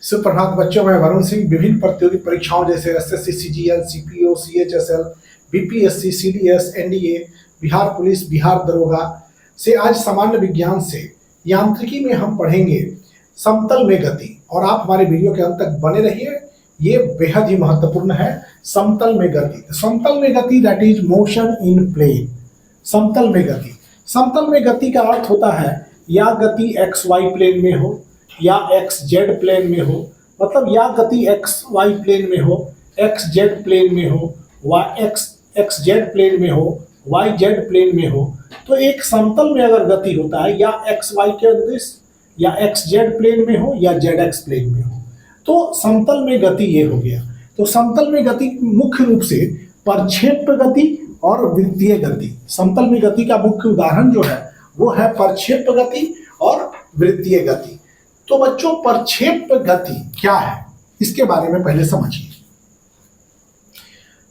सुप्रभात बच्चों, मैं वरुण सिंह। विभिन्न प्रतियोगी परीक्षाओं जैसे SSC, CGL, CPO, CHSL, BPSC, CDS, NDA, Bihar police, Bihar दरोगा से आज सामान्य विज्ञान से यांत्रिकी में हम पढ़ेंगे समतल में गति। और आप हमारे वीडियो के अंत तक बने रहिए, ये बेहद ही महत्वपूर्ण है। समतल में गति, समतल में गति that is motion in plane. समतल में गति, समतल में गति का अर्थ होता है या गति एक्स वाई प्लेन में हो या एक्स जेड प्लेन में हो, मतलब या गति एक्स वाई प्लेन में हो, एक्स जेड प्लेन में हो, वाई एक्स जेड प्लेन में हो, वाई जेड प्लेन में हो। तो एक समतल में अगर गति होता है या एक्स वाई के अंदिश या एक्स जेड प्लेन में हो या जेड एक्स प्लेन में हो, तो समतल में गति ये हो गया। तो समतल में गति मुख्य रूप से प्रक्षेप्य गति और वृत्तीय गति। समतल में गति का मुख्य उदाहरण जो है वो है प्रक्षेप्य गति और वृत्तीय गति। तो बच्चों, प्रक्षेप्य गति क्या है इसके बारे में पहले समझिए।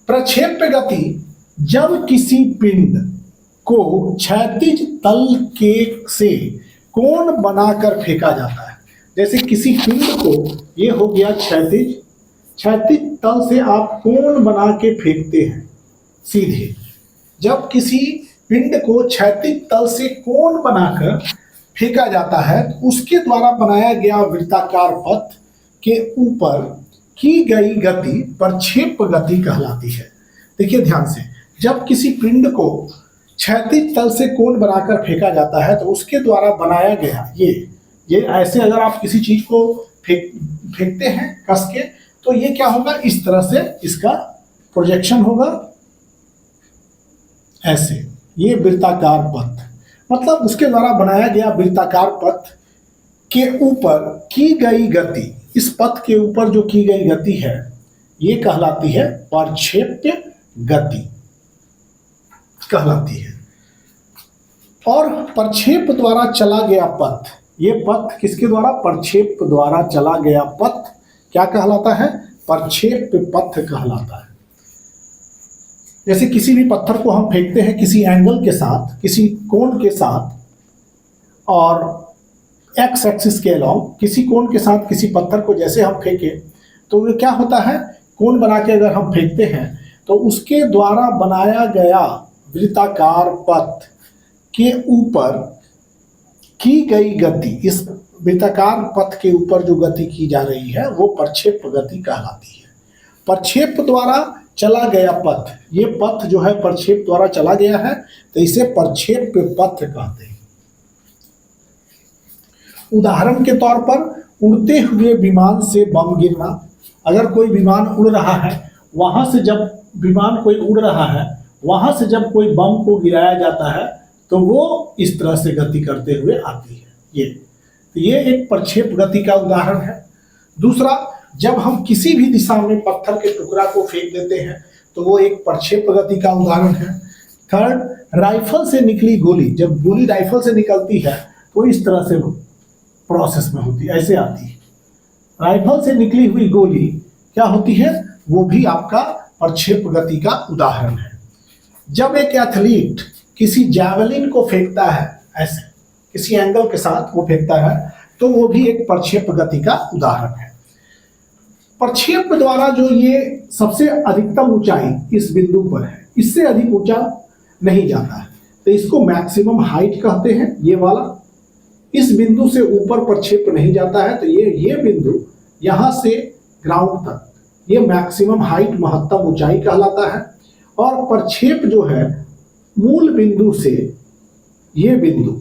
प्रक्षेप्य गति जब किसी पिंड को क्षैतिज तल के से कोण बनाकर फेंका जाता है। जैसे किसी पिंड को, ये हो गया क्षैतिज तल से आप कोण बना के फेंकते हैं सीधे। जब किसी पिंड को क्षैतिज तल से कोण बनाकर फेंका जाता है तो उसके द्वारा बनाया गया वृत्ताकार पथ के ऊपर की गई गति प्रक्षेप्य गति कहलाती है। देखिए ध्यान से, जब किसी पिंड को क्षैतिज तल से कोण बनाकर फेंका जाता है तो उसके द्वारा बनाया गया ये ऐसे अगर आप किसी चीज को फेंकते हैं कस के, तो ये क्या होगा, इस तरह से इसका प्रोजेक्शन होगा ऐसे। ये वृत्ताकार पथ, मतलब उसके द्वारा बनाया गया वृत्ताकार पथ के ऊपर की गई गति, इस पथ के ऊपर जो की गई गति है ये कहलाती है प्रक्षेप्य गति कहलाती है। और प्रक्षेप द्वारा चला गया पथ, ये पथ किसके द्वारा, प्रक्षेप द्वारा चला गया पथ क्या कहलाता है, प्रक्षेप्य पथ कहलाता है। जैसे किसी भी पत्थर को हम फेंकते हैं किसी एंगल के साथ, किसी कोण के साथ, और एक्स एक्सिस के अलॉन्ग किसी कोण के साथ किसी पत्थर को जैसे हम फेंके तो ये क्या होता है, कोण बना के अगर हम फेंकते हैं तो उसके द्वारा बनाया गया वृत्ताकार पथ के ऊपर की गई गति, इस वृत्ताकार पथ के ऊपर जो गति की जा रही है वो प्रक्षेप्य गति कहलाती है। प्रक्षेप द्वारा चला गया पथ, ये पथ जो है प्रक्षेप द्वारा चला गया है तो इसे प्रक्षेप्य पथ कहते हैं। उदाहरण के तौर पर उड़ते हुए विमान से बम गिरना। अगर कोई विमान उड़ रहा है, वहां से जब विमान कोई उड़ रहा है, वहां से जब कोई बम को गिराया जाता है तो वो इस तरह से गति करते हुए आती है। ये एक प्रक्षेप गति का उदाहरण है। दूसरा, जब हम किसी भी दिशा में पत्थर के टुकड़ा को फेंक देते हैं तो वो एक प्रक्षेप गति का उदाहरण है। थर्ड, राइफल से निकली गोली, जब गोली राइफल से निकलती है तो इस तरह से प्रोसेस में होती है, ऐसे आती है। राइफल से निकली हुई गोली क्या होती है, वो भी आपका प्रक्षेप गति का उदाहरण है। जब एक एथलीट किसी जैवलिन को फेंकता है, ऐसे किसी एंगल के साथ वो फेंकता है, तो वो भी एक प्रक्षेप गति का उदाहरण है। प्रक्षेप द्वारा जो ये सबसे अधिकतम ऊंचाई इस बिंदु पर है, इससे अधिक ऊंचा नहीं जाता है, तो इसको मैक्सिमम हाइट कहते हैं। ये वाला इस बिंदु से ऊपर प्रक्षेप नहीं जाता है, तो ये बिंदु यहां से ग्राउंड तक ये मैक्सिमम हाइट, महत्तम ऊंचाई कहलाता है। और प्रक्षेप जो है मूल बिंदु से ये बिंदु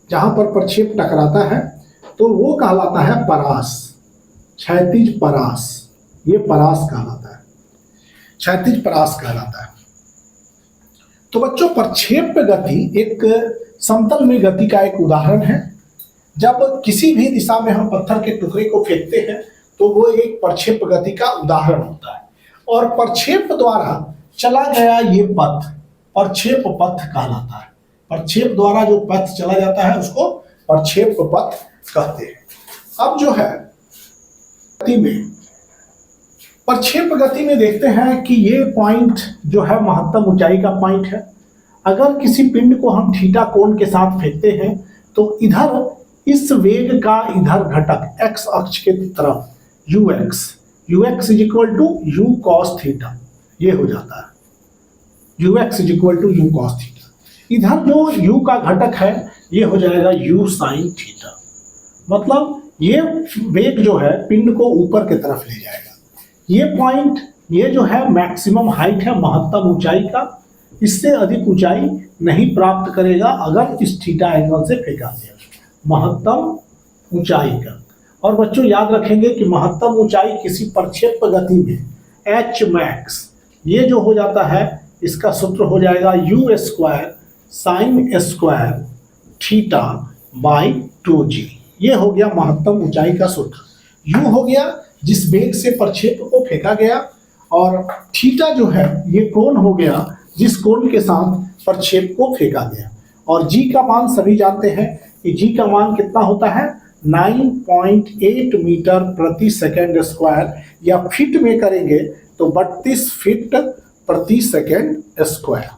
जहां पर प्रक्षेप टकराता है तो वो कहलाता है परास, क्षैतिज परास। ये परास कहलाता है, क्षैतिज परास कहलाता है। तो बच्चों, प्रक्षेप गति एक समतल में गति का एक उदाहरण है। जब किसी भी दिशा में हम पत्थर के टुकड़े को फेंकते हैं तो वो एक प्रक्षेप गति का उदाहरण होता है। और प्रक्षेप द्वारा चला गया ये पथ प्रक्षेप पथ कहलाता है। प्रक्षेप द्वारा जो पथ चला जाता है उसको प्रक्षेप पथ कहते हैं। अब जो है गति में, प्रक्षेप गति में देखते हैं कि ये पॉइंट जो है महत्तम ऊंचाई का पॉइंट है। अगर किसी पिंड को हम थीटा कोण के साथ फेंकते हैं तो इधर इस वेग का इधर घटक एक्स अक्ष के तरफ u x is equal to u cos theta, ये हो जाता है u x is equal to u cos theta. इधर जो u का घटक है ये हो जाएगा u साइन थीटा। मतलब ये वेग जो है पिंड को ऊपर की तरफ ले जाएगा। ये पॉइंट, ये जो है मैक्सिमम हाइट है, महत्तम ऊंचाई का, इससे अधिक ऊंचाई नहीं प्राप्त करेगा अगर इस थीटा एंगल से फेंका गया, महत्तम ऊंचाई का। और बच्चों याद रखेंगे कि महत्तम ऊंचाई किसी प्रक्षेप गति में एच मैक्स, ये जो हो जाता है इसका सूत्र हो जाएगा you square sine square theta by 2g। ये हो गया महत्तम ऊंचाई का सूत्र। यू हो गया जिस वेग से प्रक्षेप को फेंका गया, और थीटा जो है ये कोण हो गया जिस कोण के साथ प्रक्षेप को फेंका गया। और जी का मान सभी जानते हैं कि जी का मान कितना होता है, 9.8 मीटर प्रति सेकंड स्क्वायर, या फीट में करेंगे तो 32 फीट प्रति सेकंड स्क्वायर।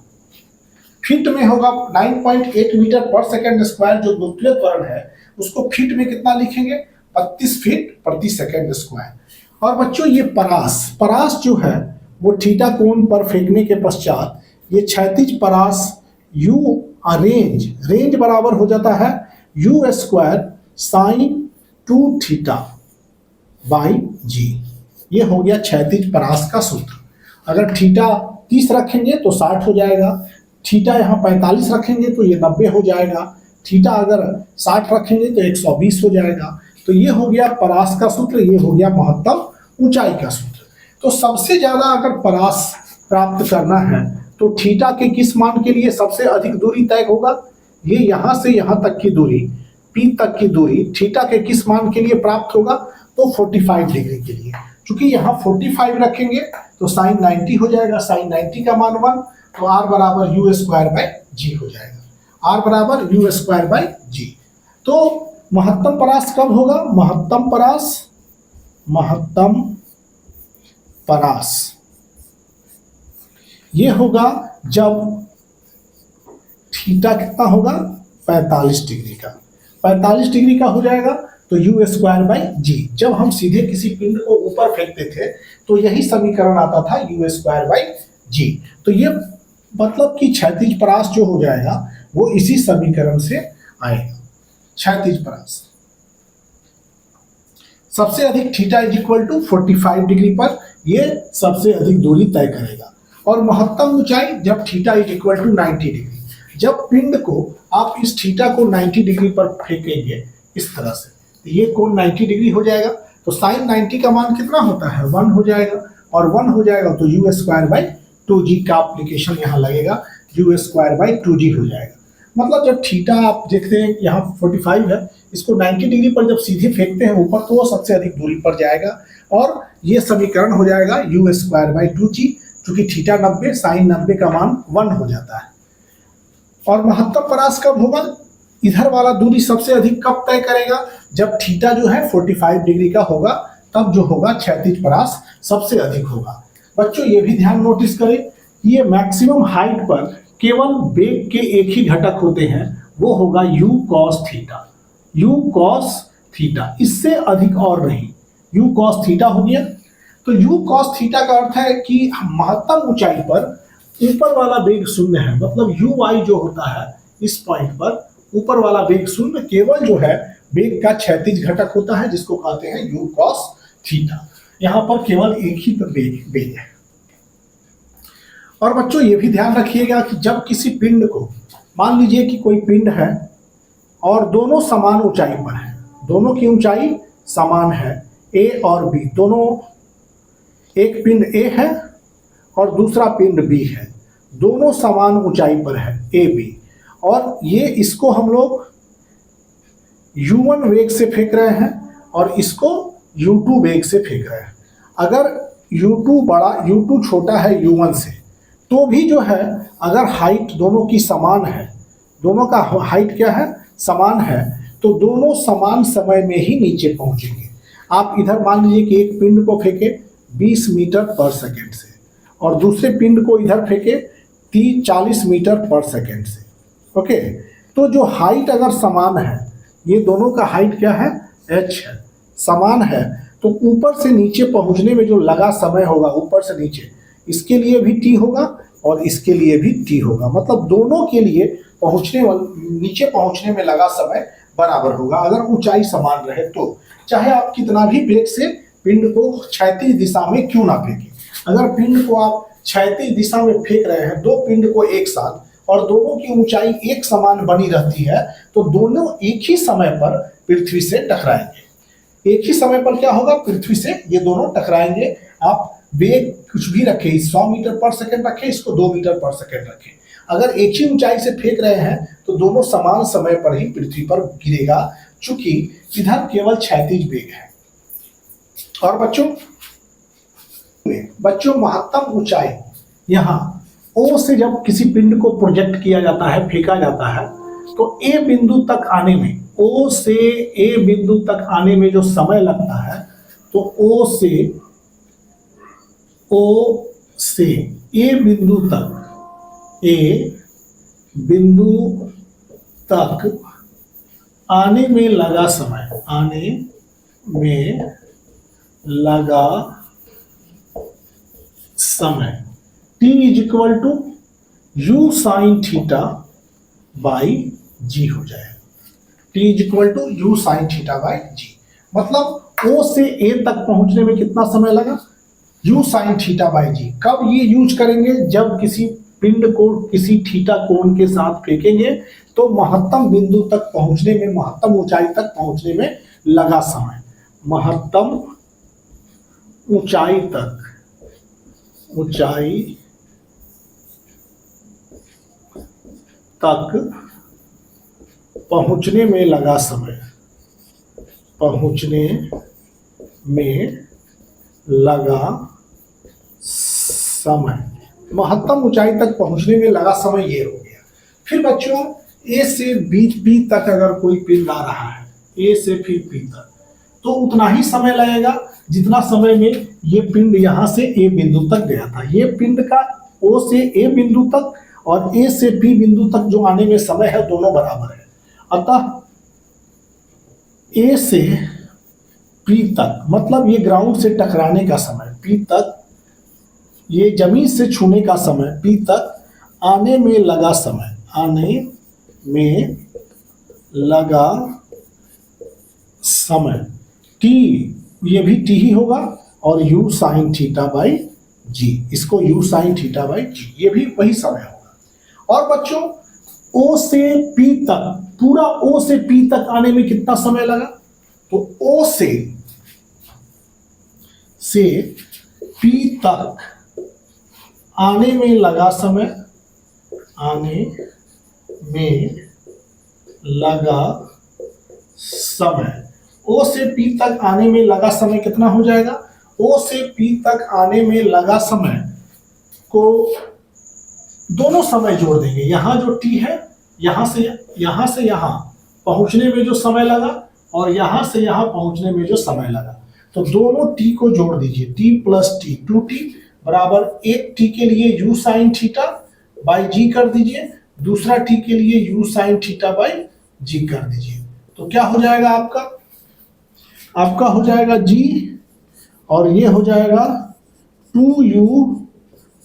फीट में होगा 9.8 मीटर पर सेकंड स्क्वायर, जो द्वितीय त्वरण है उसको फीट में कितना लिखेंगे, 32 फीट प्रति सेकंड स्क्वायर। और बच्चों ये परास जो है वो थीटा कोण पर फेंकने के पश्चात ये क्षैतिज परास रेंज बराबर हो जाता है u square sine 2 theta by g. ये हो गया क्षैतिज परास का सूत्र। अगर थीटा 30 रखेंगे तो 60 हो जाएगा, थीटा यहाँ 45 रखेंगे तो ये 90 हो जाएगा, थीटा अगर 60 रखेंगे तो 120 हो जाएगा। तो ये हो गया परास का सूत्र, ये हो गया महत्तम ऊंचाई का सूत्र। तो सबसे ज्यादा अगर परास प्राप्त करना है तो थीटा के किस मान के लिए सबसे अधिक दूरी तय होगा, ये यहाँ से यहाँ तक की दूरी, P तक की दूरी थीटा के किस मान के लिए प्राप्त होगा, तो 45 डिग्री के लिए। चूंकि यहाँ 45 रखेंगे तो साइन 90 हो जाएगा, साइन 90 का मान 1, तो r बराबर यू स्क्वायर बाई जी हो जाएगा, r बराबर यू स्क्वायर बाई जी। तो महत्तम परास कब होगा, महत्तम परास ये होगा जब थीटा कितना होगा, 45 डिग्री का। 45 डिग्री का हो जाएगा तो यू स्क्वायर बाई जी। जब हम सीधे किसी पिंड को ऊपर फेंकते थे तो यही समीकरण आता था यू स्क्वायर बाई जी। तो ये मतलब कि क्षैतिज परास जो हो जाएगा वो इसी समीकरण से आएगा। क्षैतिज परास सबसे अधिक theta is equal to 45 degree पर ये सबसे अधिक दूरी तय करेगा। और महत्तम ऊंचाई जब theta is equal to 90 degree, जब पिंड को आप इस थीटा को 90 डिग्री पर फेंकेंगे इस तरह से, तो ये कोण 90 डिग्री हो जाएगा। तो साइन 90 का मान कितना होता है, 1 हो जाएगा, और 1 हो जाएगा तो यू स्क्वायर बाई 2g का एप्लीकेशन यहाँ लगेगा, यू स्क्वायर बाई 2g हो जाएगा। मतलब जब थीटा आप देखते हैं यहाँ 45 है, इसको 90 डिग्री पर जब सीधे फेंकते हैं ऊपर तो वो सबसे अधिक दूरी पर जाएगा, और ये समीकरण हो जाएगा यू स्क्वायर बाई 2g, चूंकि थीटा 90 साइन 90 का मान 1 हो जाता है। और महत्तम परास कब होगा, इधर वाला दूरी सबसे अधिक कब तय करेगा, जब थीटा जो है 45 डिग्री का होगा, तब जो होगा क्षैतिज परास सबसे अधिक होगा। बच्चों ये भी ध्यान नोटिस करें, ये मैक्सिमम हाइट पर केवल वेग के एक ही घटक होते हैं, वो होगा you cos theta, you cos theta, इससे अधिक और नहीं। यू कॉस थीटा हो गया। तो यू कॉस थीटा का अर्थ है कि महत्तम ऊंचाई पर ऊपर वाला वेग शून्य है, मतलब यू वाई जो होता है इस पॉइंट पर ऊपर वाला वेग शून्य, केवल जो है वेग का क्षैतिज घटक होता है जिसको कहते हैं यू कॉस थीटा। यहाँ पर केवल एक ही वेग है। और बच्चों ये भी ध्यान रखिएगा कि जब किसी पिंड को, मान लीजिए कि कोई पिंड है और दोनों समान ऊंचाई पर है, दोनों की ऊंचाई समान है, ए और बी दोनों, एक पिंड ए है और दूसरा पिंड बी है, दोनों समान ऊंचाई पर है ए बी, और ये इसको हम लोग u1 वेग से फेंक रहे हैं और इसको u2 वेग से फेंक रहे हैं। अगर u2 छोटा है u1 से, तो भी जो है अगर हाइट दोनों की समान है, दोनों का हाइट क्या है, समान है, तो दोनों समान समय में ही नीचे पहुंचेंगे। आप इधर मान लीजिए कि एक पिंड को फेंके 20 मीटर पर सेकेंड से और दूसरे पिंड को इधर फेंके 40 मीटर पर सेकेंड से, ओके। तो जो हाइट अगर समान है, ये दोनों का हाइट क्या है, h है, समान है, तो ऊपर से नीचे पहुंचने में जो लगा समय होगा ऊपर से नीचे, इसके लिए भी टी होगा और इसके लिए भी टी होगा। मतलब दोनों के लिए नीचे पहुंचने में लगा समय बराबर होगा अगर ऊंचाई समान रहे तो। चाहे आप कितना भी वेग से पिंड को क्षैतिज दिशा में क्यों ना फेंकें, अगर पिंड को आप क्षैतिज दिशा में फेंक रहे हैं, दो पिंड को एक साथ, और दोनों की ऊंचाई एक समान बनी रहती है, तो दोनों एक ही समय पर पृथ्वी से टकराएंगे। एक ही समय पर क्या होगा, पृथ्वी से ये दोनों टकराएंगे। आप वेग कुछ भी रखें, 100 मीटर पर सेकंड रखें, इसको 2 मीटर पर सेकंड रखें, अगर एक ही ऊंचाई से फेंक रहे हैं तो दोनों समान समय पर ही पृथ्वी पर गिरेगा, चूंकि इधर केवल क्षैतिज वेग है। और बच्चों महत्तम ऊंचाई यहाँ ओ से जब किसी पिंड को प्रोजेक्ट किया जाता है, फेंका जाता है, तो ए बिंदु तक आने में, ओ से ए बिंदु तक आने में जो समय लगता है, तो ओ से ए बिंदु तक आने में लगा समय T is equal to u sine theta by g हो जाएगा। T is equal to u sine theta by g. मतलब O से A तक पहुंचने में कितना समय लगा, यू साइन थीटा बाई जी। कब ये यूज करेंगे, जब किसी पिंड को किसी थीटा कोण के साथ फेंकेंगे तो महत्तम बिंदु तक पहुंचने में, महत्तम ऊंचाई तक पहुंचने में लगा समय, महत्तम ऊंचाई तक पहुंचने में लगा समय, महत्तम ऊंचाई तक पहुंचने में लगा समय ये हो गया। फिर बच्चों ए से बी तक अगर कोई पिंड आ रहा है, ए से फिर बी तक, तो उतना ही समय लगेगा जितना समय में ये पिंड यहाँ से ए बिंदु तक गया था। ये पिंड का ओ से ए बिंदु तक और ए से बी बिंदु तक जो आने में समय है, दोनों बराबर है। अतः ए से पी तक, मतलब ये ग्राउंड से टकराने का समय, पी तक ये जमीन से छूने का समय, पी तक आने में लगा समय टी, ये भी टी ही होगा, और यू साइन थीटा बाई जी, इसको you sine theta by g, ये भी वही समय होगा। और बच्चों ओ से पी तक, पूरा ओ से पी तक आने में कितना समय लगा, तो ओ से पी तक आने में लगा समय, ओ से पी तक आने में लगा समय कितना हो जाएगा, ओ से पी तक आने में लगा समय को दोनों समय जोड़ देंगे। यहाँ जो टी है, यहाँ से यहाँ पहुँचने में जो समय लगा और यहाँ से यहाँ पहुँचने में जो समय लगा, तो दोनों टी को जोड़ दीजिए। टी प्लस टी, 2t बराबर एक टी के लिए यू साइन थीटा बाई जी कर दीजिए, दूसरा टी के लिए यू साइन थीटा बाई जी कर दीजिए। तो क्या हो जाएगा आपका हो जाएगा जी, और ये हो जाएगा 2u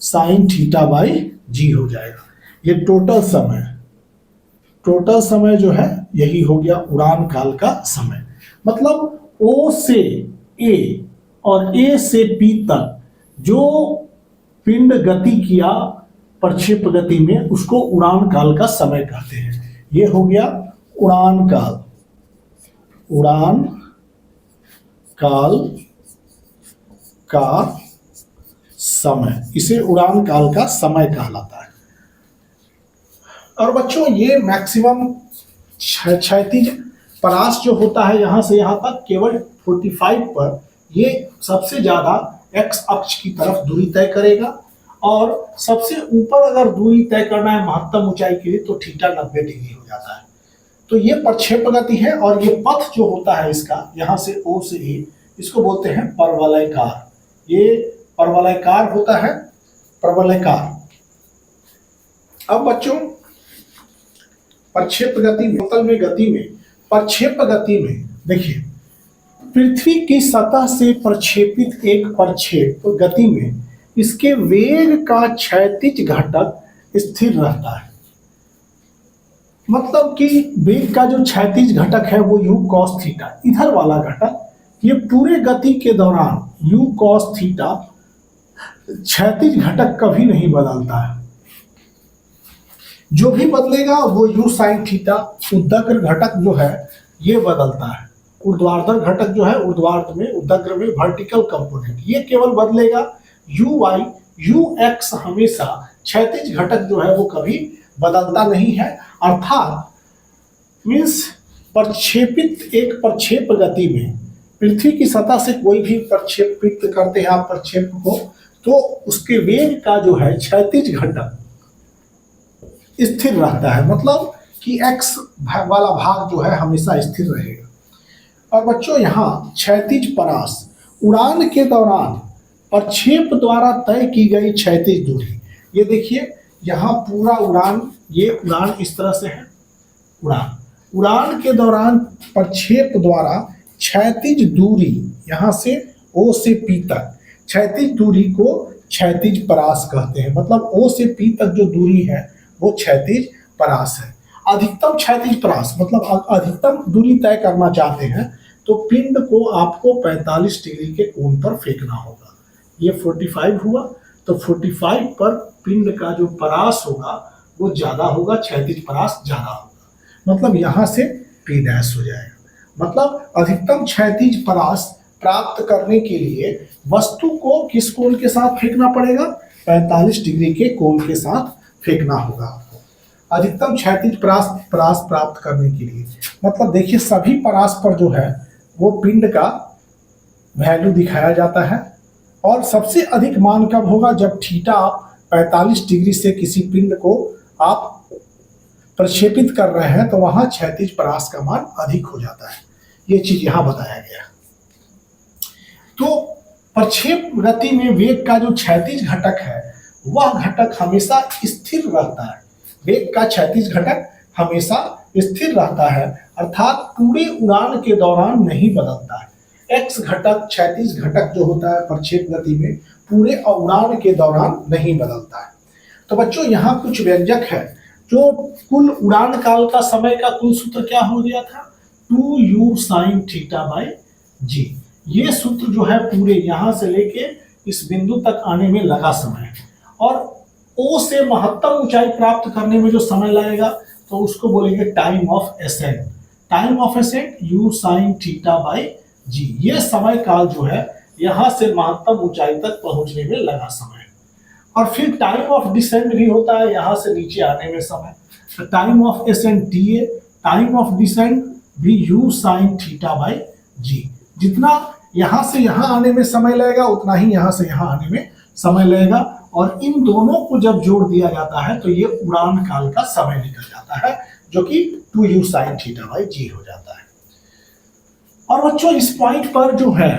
sign theta by g हो जाएगा। ये टोटल समय जो है यही हो गया उड़ान काल का समय। मतलब O से A और A से P तक जो पिंड गति किया प्रक्षेप गति में, उसको उड़ान काल का समय कहते हैं। ये हो गया उड़ान काल का समय, इसे उड़ान काल का समय कहलाता है। और बच्चों ये मैक्सिमम क्षैतिज परास जो होता है यहाँ से यहाँ तक केवल 45 पर, ये सबसे ज्यादा एक्स अक्ष की तरफ दूरी तय करेगा, और सबसे ऊपर अगर दूरी तय करना है महत्तम ऊंचाई के लिए तो थीटा 90 डिग्री हो जाता है। तो ये प्रक्षेप गति है, और ये पथ जो होता है इसका, यहाँ से O से A, इसको बोलते हैं परवलयकार। ये परवलयकार होता है, परवलयकार। अब बच्चों प्रक्षेप गति में, प्रक्षेप गति में देखिए, पृथ्वी की सतह से प्रक्षेपित एक प्रक्षेप गति में इसके वेग का क्षैतिज घटक स्थिर रहता है। मतलब कि वेग का जो क्षैतिज घटक है वो u cos थीटा, इधर वाला घटक, ये पूरे गति के दौरान u cos थीटा क्षैतिज घटक कभी नहीं बदलता है। जो भी बदलेगा वो u sin थीटा उद्धग्र घटक जो है ये बदलता है। ऊर्ध्वाधर घटक जो है ऊर्ध्वाधर में, उद्धग्र में वर्टिकल कंपोनेंट, ये केवल बदलेगा। uy ux हमेशा क्षैतिज घटक जो है वो कभी बदलता नहीं है। अर्थात मीन्स प्रक्षेपित एक प्रक्षेप गति में पृथ्वी की सतह से कोई भी प्रक्षेपित करते हैं आप प्रक्षेप को, तो उसके वेग का जो है क्षैतिज घटक स्थिर रहता है। मतलब कि x वाला भाग जो है हमेशा स्थिर रहेगा। और बच्चों यहाँ क्षैतिज परास, उड़ान के दौरान प्रक्षेप द्वारा तय की गई क्षैतिज दूरी, ये देखिए यहाँ पूरा उड़ान, ये उड़ान इस तरह से है। उड़ान के दौरान प्रक्षेप द्वारा क्षैतिज दूरी, यहाँ से O से P तक क्षैतिज दूरी को क्षैतिज परास कहते हैं। मतलब O से P तक जो दूरी है वो क्षैतिज परास है। अधिकतम क्षैतिज परास मतलब अधिकतम दूरी तय करना चाहते हैं तो पिंड को आपको 45 डिग्री के कोण पर फेंकना होगा। ये 45 हुआ, तो 45 पर पिंड का जो परास होगा वो ज्यादा होगा, क्षैतिज परास ज्यादा होगा। मतलब यहाँ से P डैश हो जाएगा। मतलब अधिकतम क्षैतिज परास प्राप्त करने के लिए वस्तु को किस कोण के साथ फेंकना पड़ेगा? 45 डिग्री के कोण के साथ फेंकना होगा आपको अधिकतम क्षैतिज परास प्राप्त करने के लिए। मतलब देखिए सभी परास पर जो है वो पिंड का वैल्यू दिखाया जाता है। और सबसे अधिक मान कब होगा? जब थीटा आप 45 डिग्री से किसी पिंड को आप प्रक्षेपित कर रहे हैं तो वहां क्षैतिज परास का मान अधिक हो जाता है। ये चीज यहां बताया गया। तो प्रक्षेप गति में वेग का जो क्षैतिज घटक है वह घटक हमेशा स्थिर रहता है। वेग का क्षैतिज घटक हमेशा स्थिर रहता है, अर्थात पूरे उड़ान के दौरान नहीं बदलता है। एक्स घटक, क्षैतिज घटक जो होता है प्रक्षेप गति में पूरे उड़ान के दौरान नहीं बदलता है। तो बच्चों यहाँ कुछ व्यंजक है। जो कुल उड़ान काल का समय का कुल सूत्र क्या हो गया था? 2u sin theta by g. ये सूत्र जो है पूरे यहाँ से लेके इस बिंदु तक आने में लगा समय, और O से महत्तम ऊंचाई प्राप्त करने में जो समय लगेगा तो उसको बोलेंगे time of ascent. Time of ascent u sin theta by g. ये समय काल जो है यहाँ से महत्तम ऊंचाई तक पहुंचने में लगा समय। और फिर टाइम ऑफ डिसेंट भी होता है, यहाँ से नीचे आने में समय। तो time of ascent TA, time of descent भी u sin theta by g. जितना यहाँ से यहाँ आने में समय लगेगा उतना ही यहाँ से यहाँ आने में समय लगेगा, और इन दोनों को जब जोड़ दिया जाता है तो ये उड़ान काल का समय निकल जाता है, जो कि 2u sin theta by g हो जाता है। और बच्चों इस पॉइंट पर जो है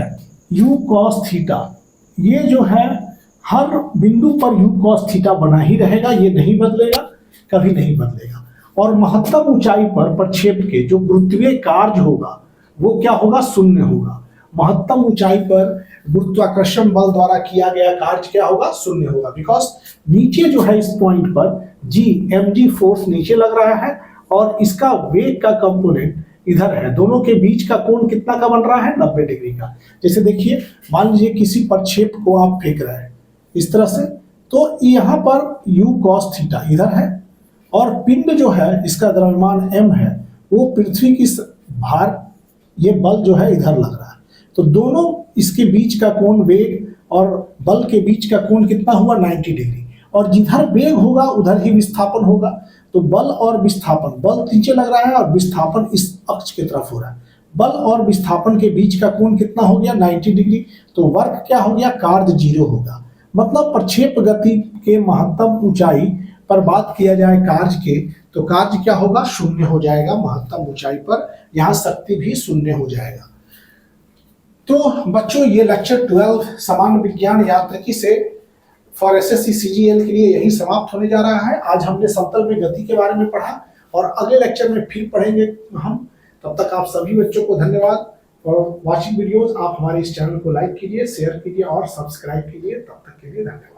u cos थीटा, ये जो है हर बिंदु पर u cos थीटा बना ही रहेगा, ये नहीं बदलेगा, कभी नहीं बदलेगा। और महत्तम ऊंचाई पर प्रक्षेप के जो गुरुत्वीय कार्य होगा वो क्या होगा? शून्य होगा। महत्तम ऊंचाई पर गुरुत्वाकर्षण बल द्वारा किया गया कार्य क्या होगा? शून्य होगा। बिकॉज नीचे जो है इस पॉइंट पर जी mg फोर्स नीचे लग रहा है और इसका वेग का कंपोनेंट इधर है। दोनों के बीच का कोण कितना का बन रहा है? 90 डिग्री का। जैसे देखिए मान लीजिए किसी प्रक्षेप को आप फेंक रहे हैं इस तरह से, तो यहाँ पर u cos थीटा इधर है और पिंड जो है इसका द्रव्यमान m है, वो पृथ्वी की भार, ये बल जो है इधर लग रहा है। तो दोनों इसके बीच का कोण, वेग और बल के बीच का कोण कितना हुआ? 90 डिग्री। और जिधर वेग होगा उधर ही विस्थापन होगा। तो बल और विस्थापन, बल नीचे लग रहा है और विस्थापन इस अक्ष की तरफ हो रहा है। बल और विस्थापन के बीच का कोण कितना हो गया? 90 डिग्री। तो वर्क क्या हो गया? कार्य 0 होगा। मतलब प्रक्षेप गति के महत्तम ऊंचाई पर बात किया जाए कार्य के, तो कार्य क्या होगा? शून्य हो जाएगा महत्तम ऊंचाई पर। यहाँ शक्ति भी शून्य हो जाएगा। तो बच्चों ये लेक्चर 12 सामान्य विज्ञान यांत्रिकी से फॉर एसएससी सीजीएल के लिए यही समाप्त होने जा रहा है। आज हमने समतल में गति के बारे में पढ़ा और अगले लेक्चर में फिर पढ़ेंगे हम। तब तक आप सभी बच्चों को धन्यवाद। For watching videos. आप हमारे इस चैनल को लाइक कीजिए, शेयर कीजिए और सब्सक्राइब कीजिए। तब तक के लिए धन्यवाद।